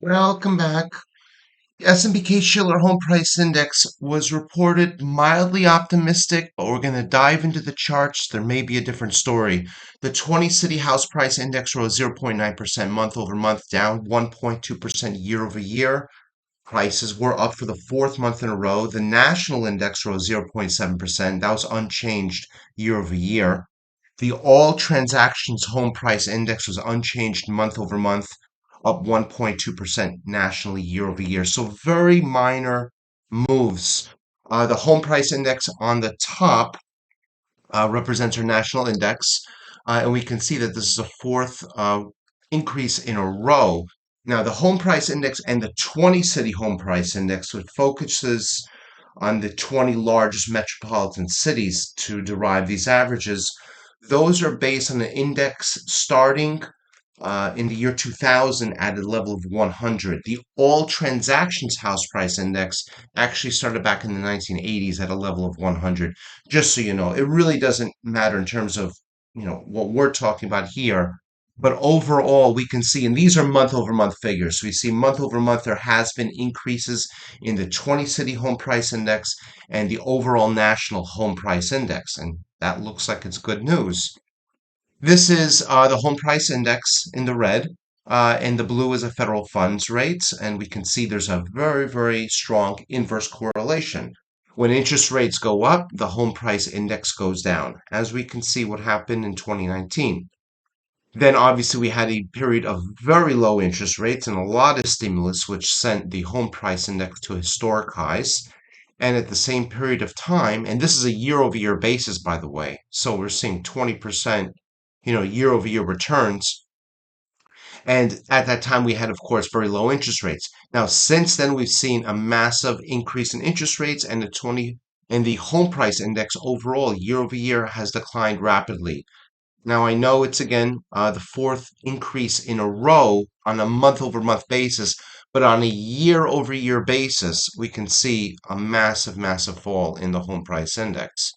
Welcome back. S&P Case-Shiller Home Price Index was reported mildly optimistic, but we're going to dive into the charts. There may be a different story. The 20 City House Price Index rose 0.9% month over month, down 1.2% year over year. Prices were up for the fourth month in a row. The national index rose 0.7%. That was unchanged year over year. The all transactions home price index was unchanged month over month, up 1.2% nationally year over year. So very minor moves. The home price index on the top represents our national index, and we can see that this is a fourth increase in a row. Now, the home price index and the 20 city home price index, which focuses on the 20 largest metropolitan cities to derive these averages, those are based on an index starting in the year 2000 at a level of 100. The all transactions house price index actually started back in the 1980s at a level of 100. Just so you know, it really doesn't matter in terms of, what we're talking about here. But overall, we can see, and these are month over month figures. So we see month over month, there has been increases in the 20 city home price index and the overall national home price index. And that looks like it's good news. This is the home price index in the red, and the blue is a federal funds rate. And we can see there's a very, very strong inverse correlation. When interest rates go up, the home price index goes down, as we can see what happened in 2019. Then obviously we had a period of very low interest rates and a lot of stimulus, which sent the home price index to historic highs. And at the same period of time, and this is a year over year basis, by the way, so we're seeing 20%, year over year returns. And at that time, we had, of course, very low interest rates. Now, since then, we've seen a massive increase in interest rates, and the home price index overall year over year has declined rapidly. Now, I know it's again the fourth increase in a row on a month over month basis, but on a year over year basis, we can see a massive, massive fall in the home price index.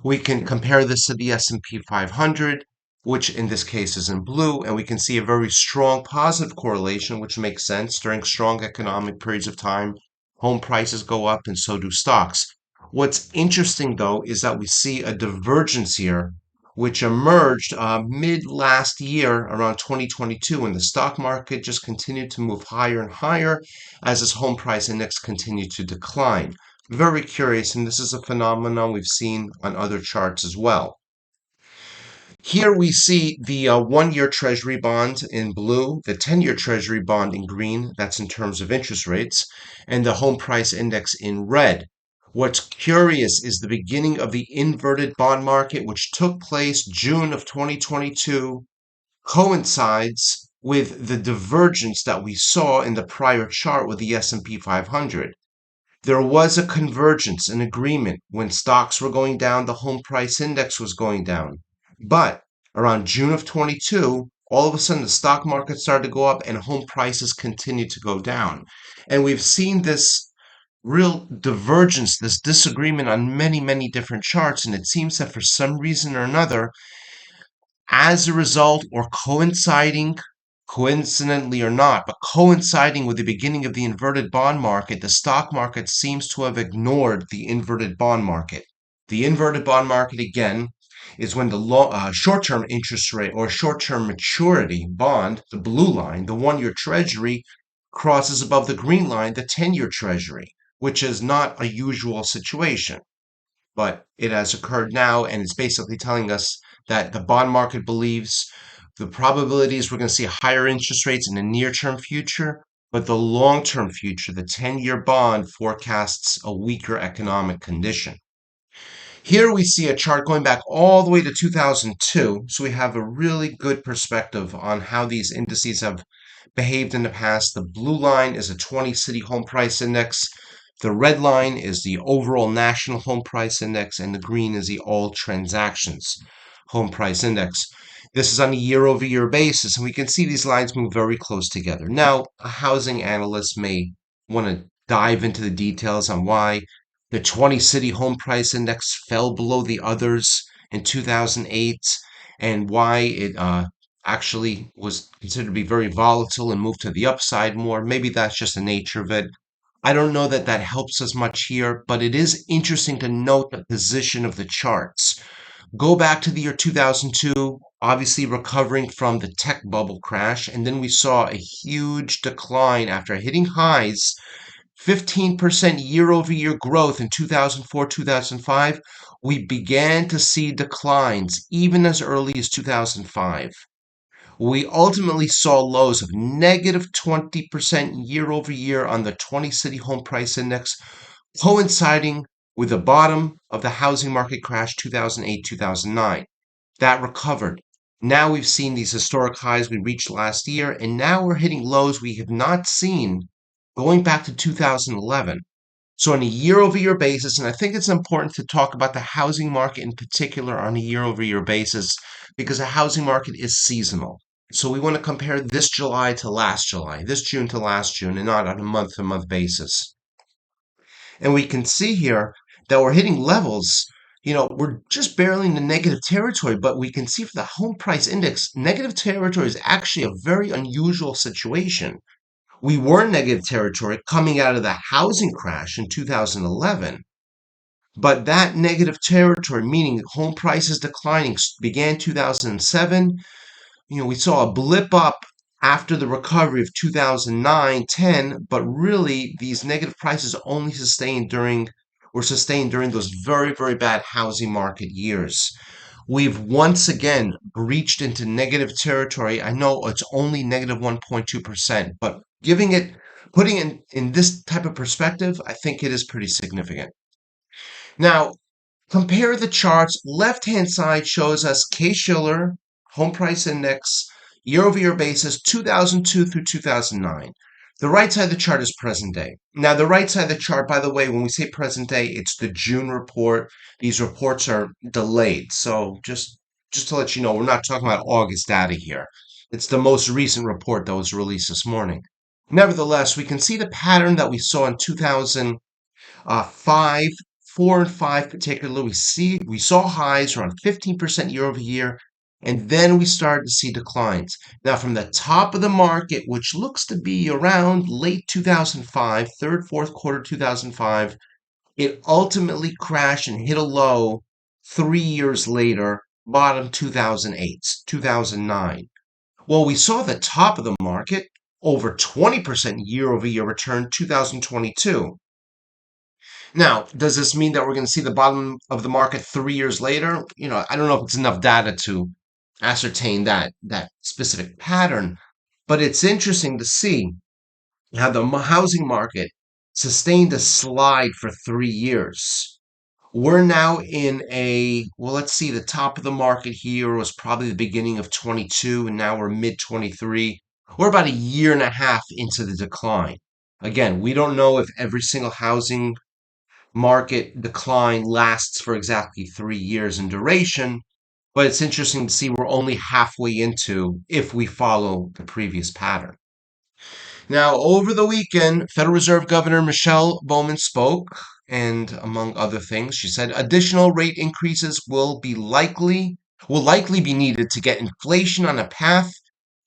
We can compare this to the S&P 500, which in this case is in blue, and we can see a very strong positive correlation, which makes sense. During strong economic periods of time, home prices go up and so do stocks. What's interesting, though, is that we see a divergence here, which emerged mid last year, around 2022, when the stock market just continued to move higher and higher as this home price index continued to decline. Very curious, and this is a phenomenon we've seen on other charts as well. Here we see the 1 year Treasury bond in blue, the 10-year Treasury bond in green, that's in terms of interest rates, and the home price index in red. What's curious is the beginning of the inverted bond market, which took place June of 2022, coincides with the divergence that we saw in the prior chart with the S&P 500. There was a convergence, an agreement. When stocks were going down, the home price index was going down. But around June of 22, all of a sudden the stock market started to go up and home prices continued to go down. And we've seen this real divergence, this disagreement on many, many different charts. And it seems that for some reason or another, as a result or coincidentally or not, but coinciding with the beginning of the inverted bond market, the stock market seems to have ignored the inverted bond market. The inverted bond market, again, is when the short-term interest rate or short-term maturity bond, the blue line, the 1 year Treasury, crosses above the green line, the 10-year Treasury, which is not a usual situation. But it has occurred now, and it's basically telling us that the bond market believes the probability is we're going to see higher interest rates in the near term future, but the long term future, the 10-year bond, forecasts a weaker economic condition. Here we see a chart going back all the way to 2002, so we have a really good perspective on how these indices have behaved in the past. The blue line is a 20 city home price index. The red line is the overall national home price index, and the green is the all transactions home price index. This is on a year over year basis, and we can see these lines move very close together. Now, a housing analyst may want to dive into the details on why the 20 city home price index fell below the others in 2008 and why it actually was considered to be very volatile and moved to the upside more. Maybe that's just the nature of it. I don't know that that helps us much here, but it is interesting to note the position of the charts. Go back to the year 2002, obviously recovering from the tech bubble crash, and then we saw a huge decline after hitting highs, 15% year over year growth in 2004, 2005. We began to see declines even as early as 2005. We ultimately saw lows of negative 20% year over year on the 20 city home price index, coinciding with the bottom of the housing market crash 2008, 2009. That recovered. Now we've seen these historic highs we reached last year, and now we're hitting lows we have not seen going back to 2011. So, on a year over year basis, and I think it's important to talk about the housing market in particular on a year over year basis because the housing market is seasonal. So, we want to compare this July to last July, this June to last June, and not on a month to month basis. And we can see here that we're hitting levels, we're just barely in the negative territory, but we can see for the home price index, negative territory is actually a very unusual situation. We were in negative territory coming out of the housing crash in 2011, but that negative territory, meaning home prices declining, began 2007. We saw a blip up after the recovery of 2009, 10, but really these negative prices only were sustained during those very, very bad housing market years. We've once again breached into negative territory. I know it's only negative 1.2%, but putting it in this type of perspective, I think it is pretty significant. Now, compare the charts. Left-hand side shows us Case-Shiller Home Price Index, year-over-year basis, 2002 through 2009. The right side of the chart is present day. Now, the right side of the chart, by the way, when we say present day, it's the June report. These reports are delayed. So just to let you know, we're not talking about August data here. It's the most recent report that was released this morning. Nevertheless, we can see the pattern that we saw in 2000 five, 4 and 5 particularly, we saw highs around 15% year over year, and then we started to see declines. Now, from the top of the market, which looks to be around late 2005, third, fourth quarter 2005, it ultimately crashed and hit a low 3 years later, bottom 2008, 2009. Well, we saw the top of the market over 20% year over year return 2022. Now, does this mean that we're going to see the bottom of the market 3 years later? I don't know if it's enough data to ascertain that specific pattern, but it's interesting to see how the housing market sustained a slide for 3 years. We're now let's see, the top of the market here was probably the beginning of 22, and now we're mid 23. We're about a year and a half into the decline. Again, we don't know if every single housing market decline lasts for exactly 3 years in duration, but it's interesting to see we're only halfway into if we follow the previous pattern. Now, over the weekend, Federal Reserve Governor Michelle Bowman spoke, and among other things, she said additional rate increases will likely be needed to get inflation on a path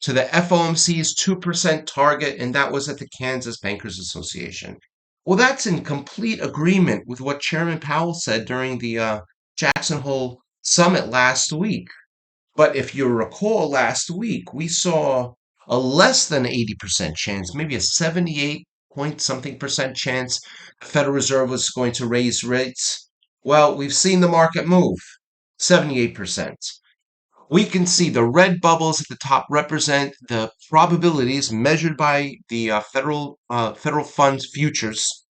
to the FOMC's 2% target, and that was at the Kansas Bankers Association. Well, that's in complete agreement with what Chairman Powell said during the Jackson Hole summit last week. But if you recall, last week we saw a less than 80% chance, maybe a 78 point something percent chance the Federal Reserve was going to raise rates. Well, we've seen the market move 78%. We can see the red bubbles at the top represent the probabilities measured by the federal funds futures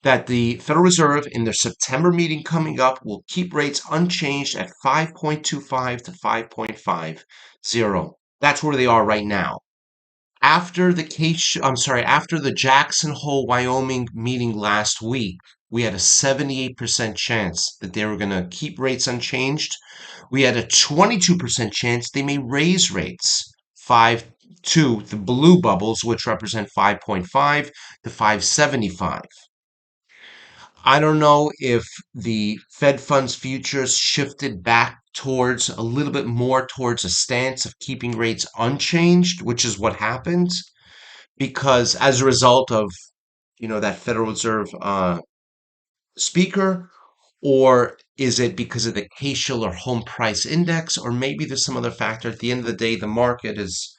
that the Federal Reserve in their September meeting coming up will keep rates unchanged at 5.25 to 5.50. That's where they are right now. After the Jackson Hole, Wyoming meeting last week, we had a 78% chance that they were going to keep rates unchanged. We had a 22% chance they may raise rates 5 to the blue bubbles, which represent 5.5 to 5.75. I don't know if the Fed funds futures shifted back towards a little bit more towards a stance of keeping rates unchanged, which is what happened because as a result of, that Federal Reserve speaker, or is it because of the Case-Shiller Home Price Index, or maybe there's some other factor? At the end of the day, the market is,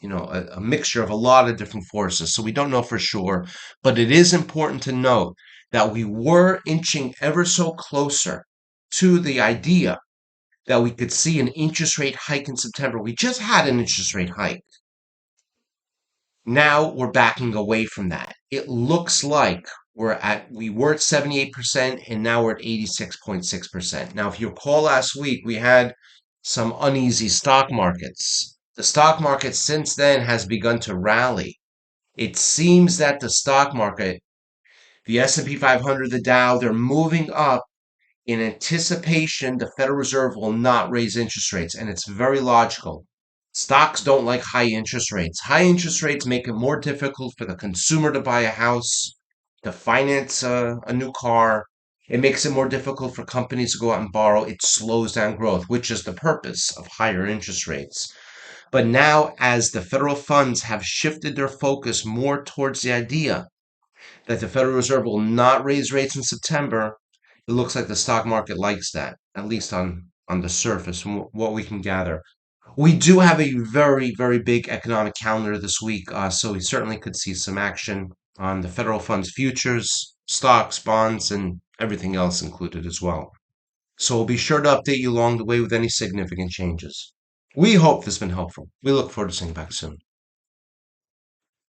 a mixture of a lot of different forces. So we don't know for sure, but it is important to note that we were inching ever so closer to the idea that we could see an interest rate hike in September. We just had an interest rate hike. Now we're backing away from that. It looks like we were at 78% and now we're at 86.6%. Now, if you recall last week, we had some uneasy stock markets. The stock market since then has begun to rally. It seems that the stock market, the S&P 500, the Dow, they're moving up in anticipation the Federal Reserve will not raise interest rates, and it's very logical. Stocks don't like high interest rates. High interest rates make it more difficult for the consumer to buy a house, to finance a new car. It makes it more difficult for companies to go out and borrow. It slows down growth, which is the purpose of higher interest rates. But now, as the federal funds have shifted their focus more towards the idea that the Federal Reserve will not raise rates in September, it looks like the stock market likes that, at least on the surface, from what we can gather. We do have a very, very big economic calendar this week, so we certainly could see some action on the federal funds futures, stocks, bonds, and everything else included as well. So we'll be sure to update you along the way with any significant changes. We hope this has been helpful. We look forward to seeing you back soon.